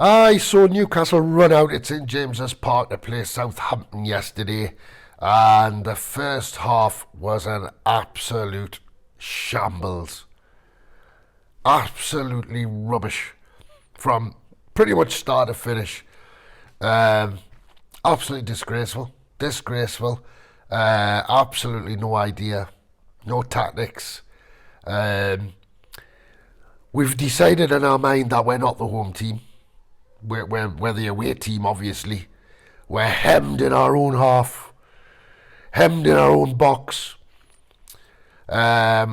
I saw Newcastle run out at St James's Park to play Southampton yesterday, and the first half was an absolute shambles. Absolutely rubbish from pretty much start to finish. Um, Absolutely disgraceful. Disgraceful. Absolutely no idea. No tactics. Um, we've decided in our mind that we're not the home team. We're the away team, obviously. We're hemmed in our own half, hemmed in our own box. We're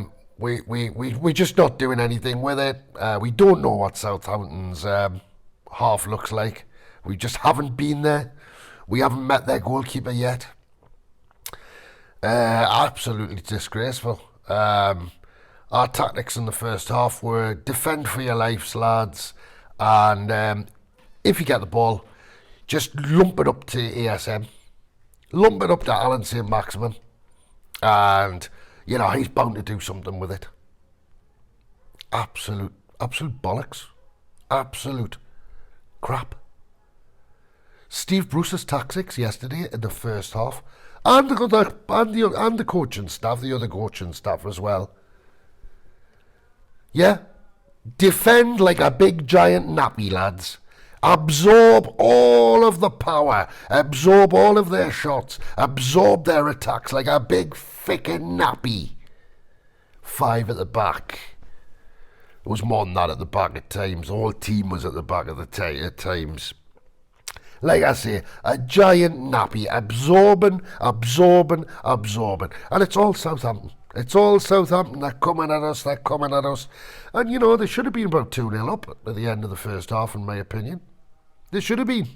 just not doing anything with it. We don't know what Southampton's half looks like. We just haven't been there. We haven't met their goalkeeper yet. Absolutely disgraceful. Our tactics in the first half were defend for your lives, lads, and if you get the ball, just lump it up to ASM, lump it up to Alan St Maximin, and he's bound to do something with it. Absolute bollocks, absolute crap. Steve Bruce's tactics yesterday in the first half, and the coaching staff, the other coaching staff as well. Yeah, defend like a big giant nappy, lads. Absorb all of the power, absorb all of their shots, absorb their attacks like a big ficking nappy. 5 at the back. It was more than that at the back at times. The whole team was at the back at times. Like I say, a giant nappy, absorbing. And it's all Southampton. It's all Southampton. They're coming at us. And, they should have been about 2-0 up at the end of the first half, in my opinion. They should have been.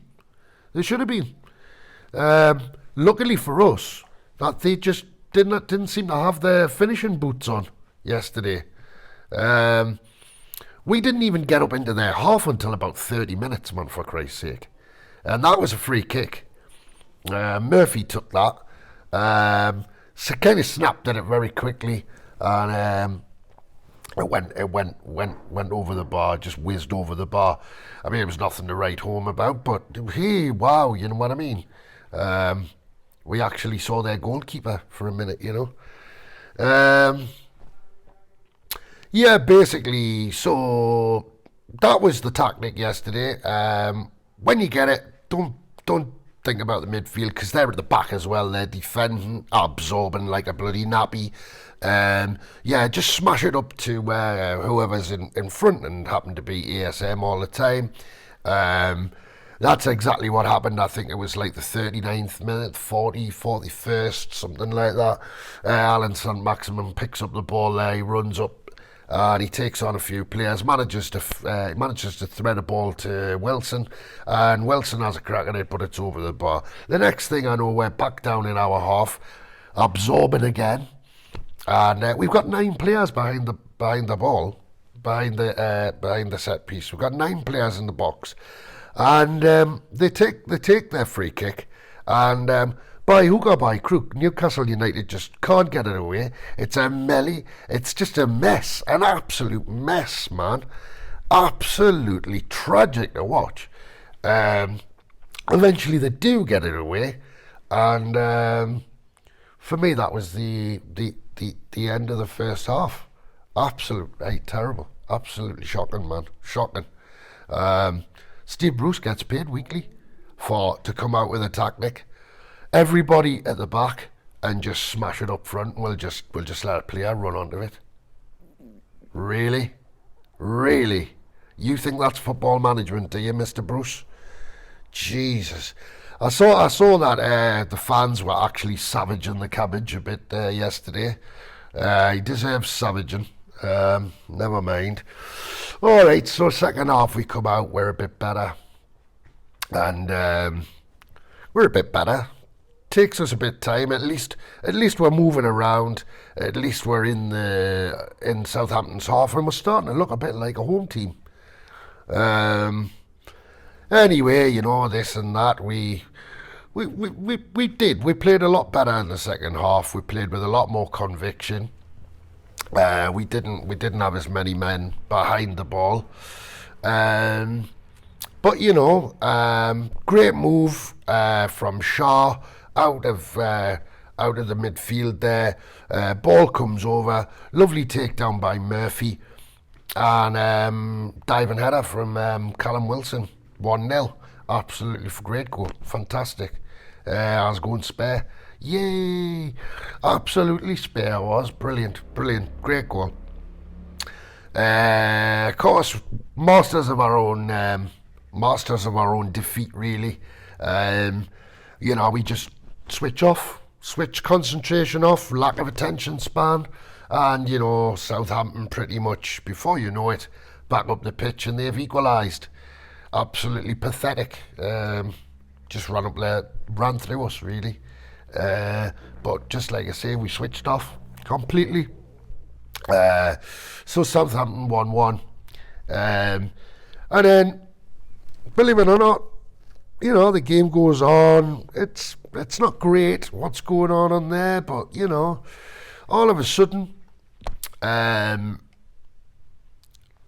Luckily for us, that they just didn't seem to have their finishing boots on yesterday. We didn't even get up into their half until about 30 minutes, man, for Christ's sake. And that was a free kick. Murphy took that. So kind of snapped at it very quickly, and it went over the bar, just whizzed over the bar. I mean, it was nothing to write home about, but hey, wow, you know what I mean? We actually saw their goalkeeper for a minute, Yeah, basically, so that was the tactic yesterday. When you get it, don't think about the midfield, because they're at the back as well. They're defending, absorbing like a bloody nappy. Just smash it up to whoever's in front, and happen to be ASM all the time. That's exactly what happened. I think it was like the 39th minute, 41st, something like that. Alan St Maximin picks up the ball there, he runs up, and he takes on a few players, manages to thread a ball to Wilson, and Wilson has a crack at it, but it's over the bar. The next thing I know, we're back down in our half, absorbing again, and we've got 9 players behind the ball, behind the set piece. We've got 9 players in the box, and they take their free kick, and by hook or by crook, Newcastle United just can't get it away. It's a melee. It's just a mess. An absolute mess, man. Absolutely tragic to watch. Eventually they do get it away. And for me, that was the end of the first half. Absolutely terrible. Absolutely shocking, man. Shocking. Steve Bruce gets paid weekly to come out with a tactic. Everybody at the back and just smash it up front. We'll just let a player run onto it. Really? You think that's football management, do you, Mr. Bruce? Jesus. I saw that the fans were actually savaging the cabbage a bit yesterday. He deserves savaging. Never mind. All right, so second half we come out, we're a bit better. And we're a bit better. Takes us a bit of time. At least we're moving around. At least we're in Southampton's half, and we're starting to look a bit like a home team. Anyway, this and that. We did. We played a lot better in the second half. We played with a lot more conviction. We didn't have as many men behind the ball. But great move from Shaw out of the midfield there. Ball comes over, lovely takedown by Murphy, and diving header from Callum Wilson, 1-0. Absolutely great goal, fantastic. I was going spare. Yay! Absolutely spare was. Brilliant, brilliant, great goal. Of course, masters of our own defeat, really. We just switch concentration off, lack of attention span, and Southampton pretty much, before you know it, back up the pitch and they've equalised. Absolutely pathetic. Just ran through us, really. But just like I say, we switched off completely. So Southampton 1-1. And then, believe it or not, the game goes on. It's not great what's going on there, but all of a sudden,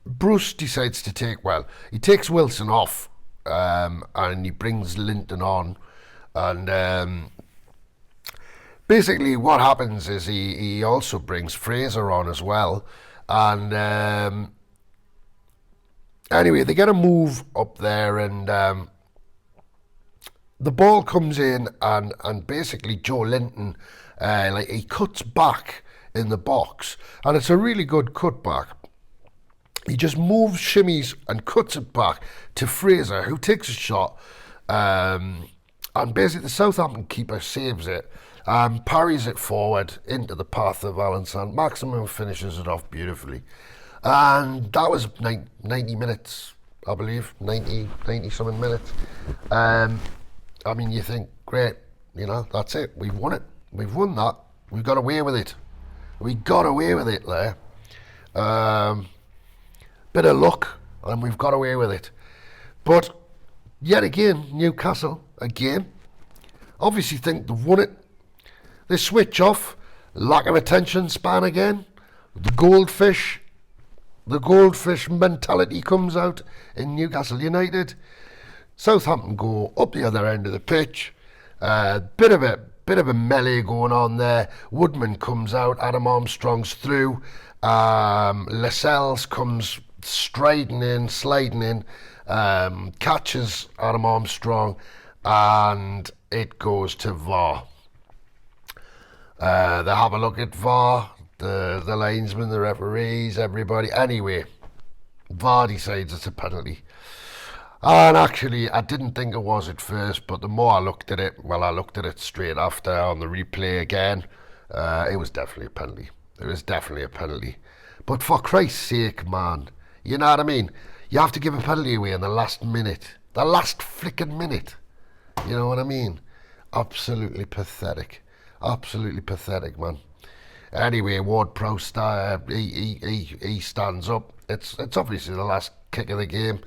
Bruce decides to he takes Wilson off, and he brings Linton on, and basically what happens is he also brings Fraser on as well, and anyway, they get a move up there, and the ball comes in, and basically Joe Linton, he cuts back in the box, and it's a really good cut back. He just moves, shimmies, and cuts it back to Fraser, who takes a shot, and basically the Southampton keeper saves it, parries it forward into the path of Alan Saint-Maximin, finishes it off beautifully. And that was 90 minutes, I believe, 90 something minutes. You think, great, that's it, we've won it. We've won that. We got away with it. We got away with it there. Bit of luck, and we've got away with it. But yet again, Newcastle, obviously think they've won it. They switch off, lack of attention span again. The goldfish mentality comes out in Newcastle United. Southampton go up the other end of the pitch. Bit of a melee going on there. Woodman comes out, Adam Armstrong's through. Lascelles comes sliding in, catches Adam Armstrong, and it goes to VAR. They have a look at VAR, the linesmen, the referees, everybody. Anyway, VAR decides it's a penalty. And actually, I didn't think it was at first, but the more I looked at it straight after on the replay again, it was definitely a penalty. It was definitely a penalty. But for Christ's sake, man, you know what I mean? You have to give a penalty away in the last minute. The last flicking minute. You know what I mean? Absolutely pathetic. Absolutely pathetic, man. Anyway, Ward-Prowse, he stands up. It's obviously the last kick of the game,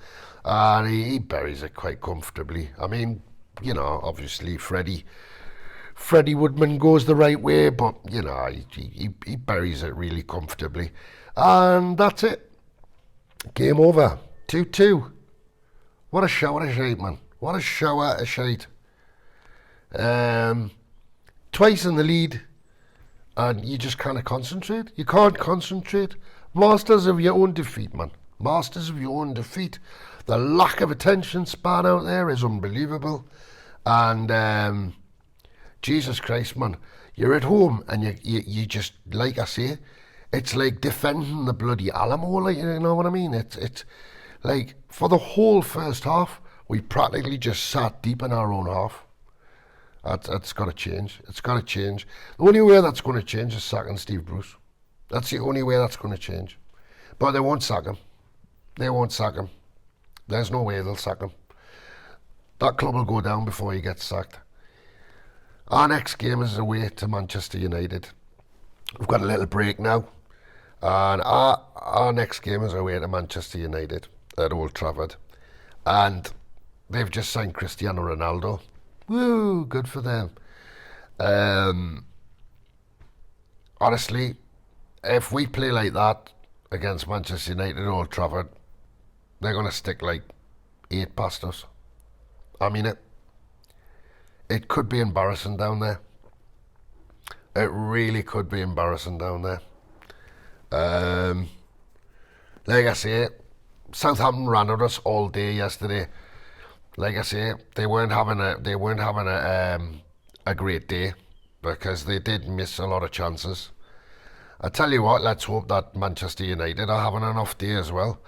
and he buries it quite comfortably. Obviously Freddie Woodman goes the right way, but he buries it really comfortably, and that's it. Game over. 2-2. What a shower of shite, man. What a shower of shite. Twice in the lead, and you just can't concentrate. You can't concentrate. Masters of your own defeat, man. Masters of your own defeat. The lack of attention span out there is unbelievable. And Jesus Christ, man, you're at home and you just, like I say, it's like defending the bloody Alamo, like, you know what I mean? It's like, for the whole first half, we practically just sat deep in our own half. That's got to change. It's got to change. The only way that's going to change is sacking Steve Bruce. That's the only way that's going to change. But they won't sack him. They won't sack him. There's no way they'll sack him. That club will go down before he gets sacked. Our next game is away to Manchester United. We've got a little break now. And our next game is away to Manchester United at Old Trafford. And they've just signed Cristiano Ronaldo. Woo, good for them. Honestly, if we play like that against Manchester United at Old Trafford, they're going to stick like 8 past us. I mean it. It could be embarrassing down there. It really could be embarrassing down there. Um, like I say, Southampton ran at us all day yesterday. Like I say, they weren't having a great day because they did miss a lot of chances. I tell you what, let's hope that Manchester United are having an off day as well.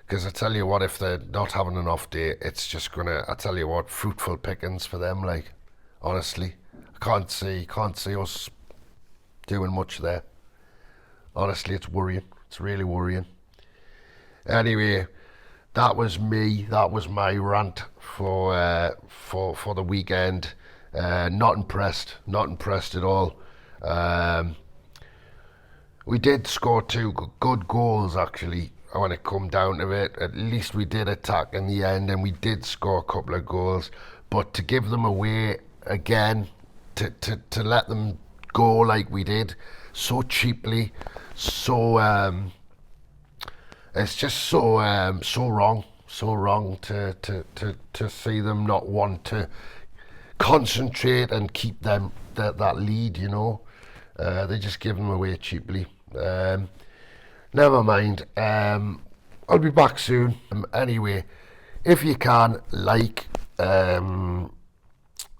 Because I tell you what, if they're not having an off day, it's just gonna. I tell you what, fruitful pickings for them. Like, honestly, I can't see us doing much there. Honestly, it's worrying. It's really worrying. Anyway, that was me. That was my rant for the weekend. Not impressed. Not impressed at all. Um, we did score two good goals actually. When it come down to it, at least we did attack in the end, and we did score a couple of goals. But to give them away again, to let them go like we did, so cheaply, so it's just so wrong, to see them not want to concentrate and keep that lead. They just give them away cheaply. Never mind. I'll be back soon. Anyway, if you can,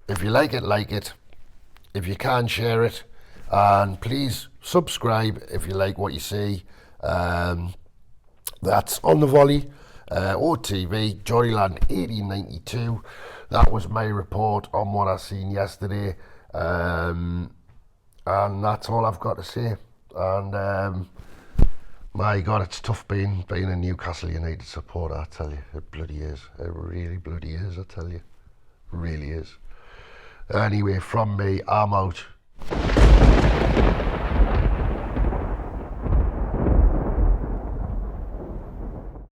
if you like it. If you can, share it. And please subscribe if you like what you see. That's on the Volley, OTV, Joyland 1892. That was my report on what I seen yesterday. And that's all I've got to say. And my God, it's tough being a Newcastle United supporter, I tell you. It bloody is. It really bloody is, I tell you. Really is. Anyway, from me, I'm out.